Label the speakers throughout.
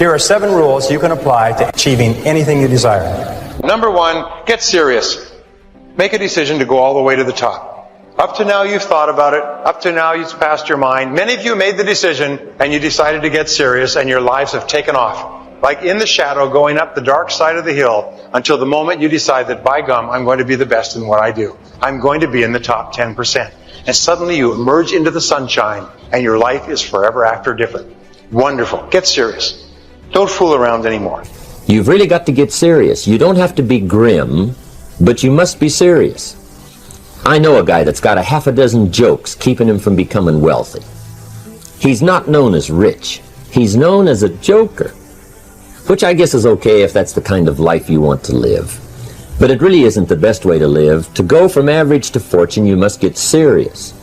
Speaker 1: Here are 7 rules you can apply to achieving anything you desire.
Speaker 2: Number 1, get serious. Make a decision to go all the way to the top. Up to now you've thought about it. Up to now it's passed your mind. Many of you made the decision and you decided to get serious and your lives have taken off. Like in the shadow going up the dark side of the hill until the moment you decide that, by gum, I'm going to be the best in what I do. I'm going to be in the top 10%. And suddenly you emerge into the sunshine and your life is forever after different. Wonderful. Get serious. Don't fool around anymore.
Speaker 3: You've really got to get serious. You don't have to be grim, but you must be serious. I know a guy that's got a half a dozen jokes keeping him from becoming wealthy. He's not known as rich. He's known as a joker, which I guess is okay if that's the kind of life you want to live. But it really isn't the best way to live. To go from average to fortune, you must get serious.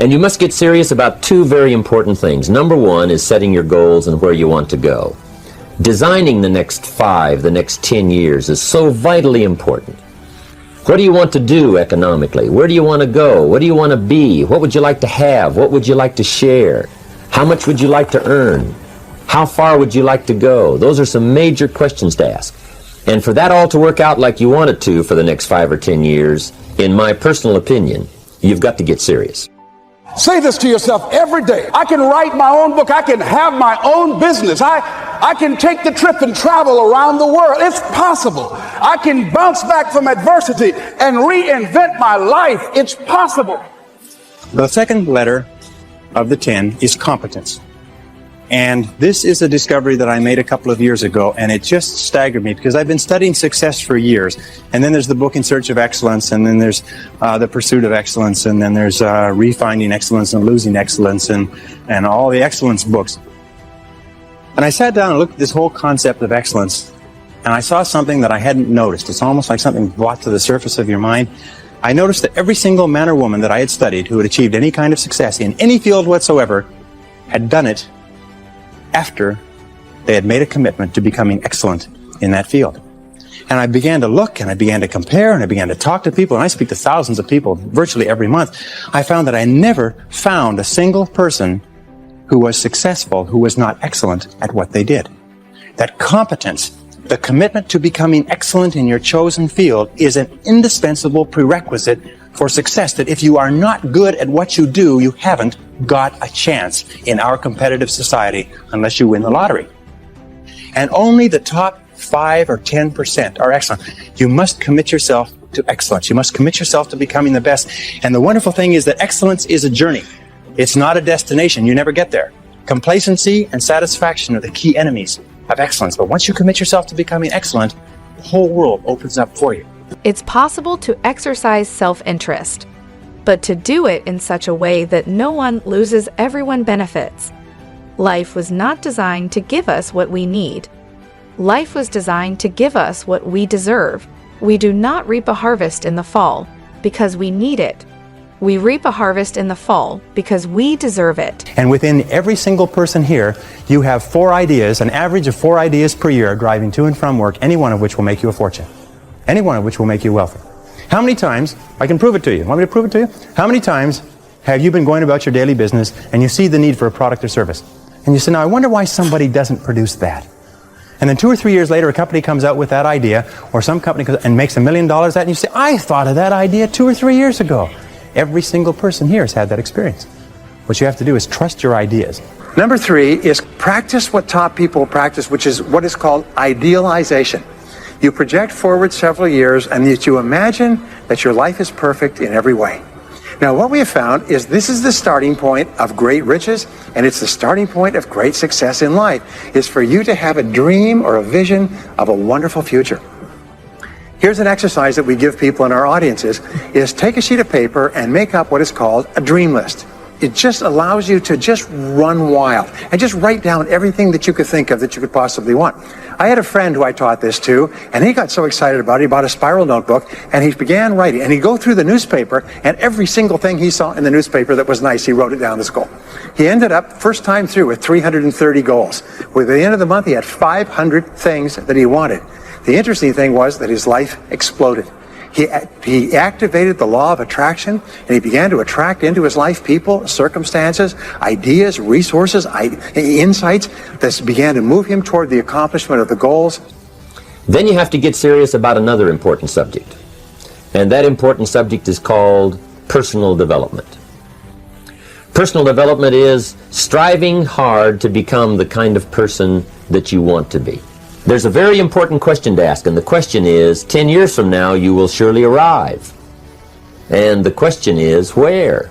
Speaker 3: And you must get serious about 2 very important things. Number 1 is setting your goals and where you want to go. Designing the next 5, the next 10 years is so vitally important. What do you want to do economically? Where do you want to go? What do you want to be? What would you like to have? What would you like to share? How much would you like to earn? How far would you like to go? Those are some major questions to ask. And for that all to work out like you want it to for the next 5 or 10 years, in my personal opinion, you've got to get serious.
Speaker 4: Say this to yourself every day. I can write my own book. I can have my own business. I can take the trip and travel around the world. It's possible. I can bounce back from adversity and reinvent my life. It's possible.
Speaker 5: The second letter of the 10 is competence. And this is a discovery that I made a couple of years ago, and it just staggered me because I've been studying success for years. And then there's the book In Search of Excellence, and then there's The Pursuit of Excellence, and then there's Refinding Excellence and Losing Excellence, and all the excellence books. And I sat down and looked at this whole concept of excellence, and I saw something that I hadn't noticed. It's almost like something brought to the surface of your mind. I noticed that every single man or woman that I had studied who had achieved any kind of success in any field whatsoever had done it after they had made a commitment to becoming excellent in that field. And I began to look, and I began to compare, and I began to talk to people, and I speak to thousands of people virtually every month. I found that I never found a single person who was successful who was not excellent at what they did. That competence, the commitment to becoming excellent in your chosen field, is an indispensable prerequisite for success, that if you are not good at what you do, you haven't got a chance in our competitive society unless you win the lottery. And only the top 5 or 10% are excellent. You must commit yourself to excellence. You must commit yourself to becoming the best. And the wonderful thing is that excellence is a journey. It's not a destination. You never get there. Complacency and satisfaction are the key enemies of excellence. But once you commit yourself to becoming excellent, the whole world opens up for you.
Speaker 6: It's possible to exercise self-interest, but to do it in such a way that no one loses, everyone benefits. Life was not designed to give us what we need. Life was designed to give us what we deserve. We do not reap a harvest in the fall because we need it. We reap a harvest in the fall because we deserve it.
Speaker 5: And within every single person here, you have 4 ideas, an average of 4 ideas per year driving to and from work, any one of which will make you a fortune. Any one of which will make you wealthy. How many times, I can prove it to you. Want me to prove it to you? How many times have you been going about your daily business and you see the need for a product or service? And you say, now I wonder why somebody doesn't produce that. And then 2 or 3 years later, a company comes out with that idea, or some company comes and makes $1 million at it, and you say, I thought of that idea 2 or 3 years ago. Every single person here has had that experience. What you have to do is trust your ideas.
Speaker 1: Number 3 is practice what top people practice, which is what is called idealization. You project forward several years and that you imagine that your life is perfect in every way. Now, what we have found is this is the starting point of great riches, and it's the starting point of great success in life, is for you to have a dream or a vision of a wonderful future. Here's an exercise that we give people in our audiences, is take a sheet of paper and make up what is called a dream list. It just allows you to just run wild and just write down everything that you could think of that you could possibly want. I had a friend who I taught this to, and he got so excited about it, he bought a spiral notebook, and he began writing. And he'd go through the newspaper, and every single thing he saw in the newspaper that was nice, he wrote it down as a goal. He ended up, first time through, with 330 goals. With the end of the month, he had 500 things that he wanted. The interesting thing was that his life exploded. He activated the law of attraction, and he began to attract into his life people, circumstances, ideas, resources, insights that began to move him toward the accomplishment of the goals.
Speaker 3: Then you have to get serious about another important subject. And that important subject is called personal development. Personal development is striving hard to become the kind of person that you want to be. There's a very important question to ask, and the question is, 10 years from now, you will surely arrive. And the question is, where?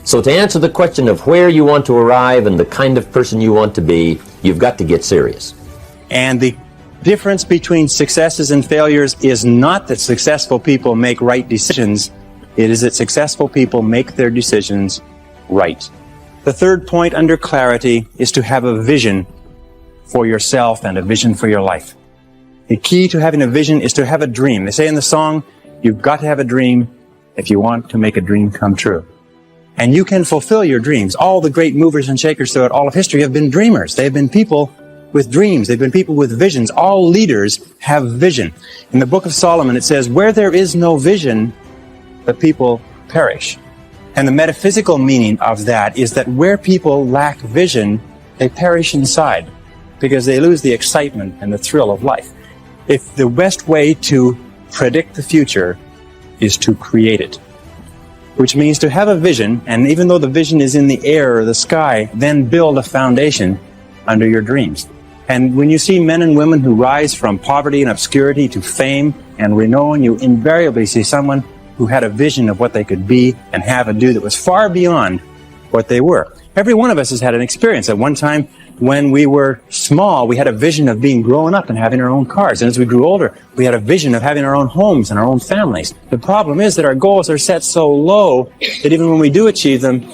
Speaker 3: So to answer the question of where you want to arrive and the kind of person you want to be, you've got to get serious.
Speaker 5: And the difference between successes and failures is not that successful people make right decisions. It is that successful people make their decisions right. The third point under clarity is to have a vision for yourself and a vision for your life. The key to having a vision is to have a dream. They say in the song, you've got to have a dream if you want to make a dream come true. And you can fulfill your dreams. All the great movers and shakers throughout all of history have been dreamers. They have been people with dreams. They've been people with visions. All leaders have vision. In the book of Solomon, it says, where there is no vision, the people perish. And the metaphysical meaning of that is that where people lack vision, they perish inside because they lose the excitement and the thrill of life. If the best way to predict the future is to create it, which means to have a vision, and even though the vision is in the air or the sky, then build a foundation under your dreams. And when you see men and women who rise from poverty and obscurity to fame and renown, you invariably see someone who had a vision of what they could be and have and do that was far beyond what they were. Every one of us has had an experience. At one time, when we were small, we had a vision of being grown up and having our own cars. And as we grew older, we had a vision of having our own homes and our own families. The problem is that our goals are set so low that even when we do achieve them,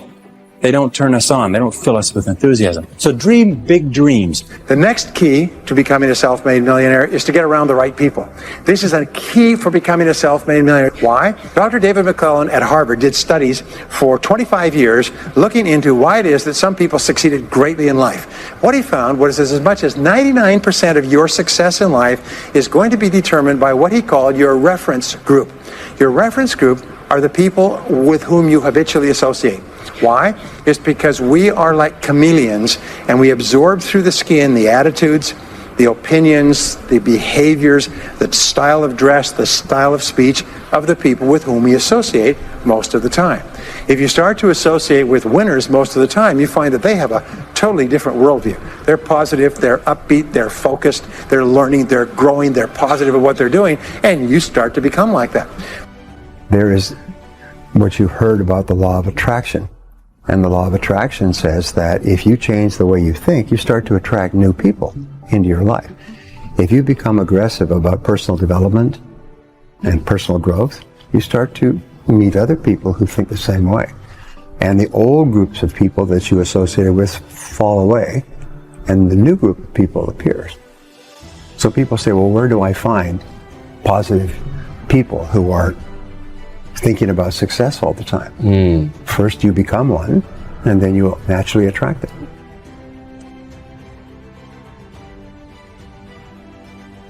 Speaker 5: they don't turn us on. They don't fill us with enthusiasm. So dream big dreams.
Speaker 1: The next key to becoming a self-made millionaire is to get around the right people. This is a key for becoming a self-made millionaire. Why? Dr. David McClellan at Harvard did studies for 25 years looking into why it is that some people succeeded greatly in life. What he found was as much as 99% of your success in life is going to be determined by what he called your reference group. Your reference group are the people with whom you habitually associate. Why? It's because we are like chameleons, and we absorb through the skin the attitudes, the opinions, the behaviors, the style of dress, the style of speech of the people with whom we associate most of the time. If you start to associate with winners most of the time, you find that they have a totally different worldview. They're positive, they're upbeat, they're focused, they're learning, they're growing, they're positive at what they're doing, and you start to become like that.
Speaker 7: There is what you heard about the law of attraction. And the law of attraction says that if you change the way you think, you start to attract new people into your life. If you become aggressive about personal development and personal growth, you start to meet other people who think the same way. And the old groups of people that you associated with fall away, and the new group of people appears. So people say, well, where do I find positive people who are thinking about success all the time? First you become one, and then you naturally attract it.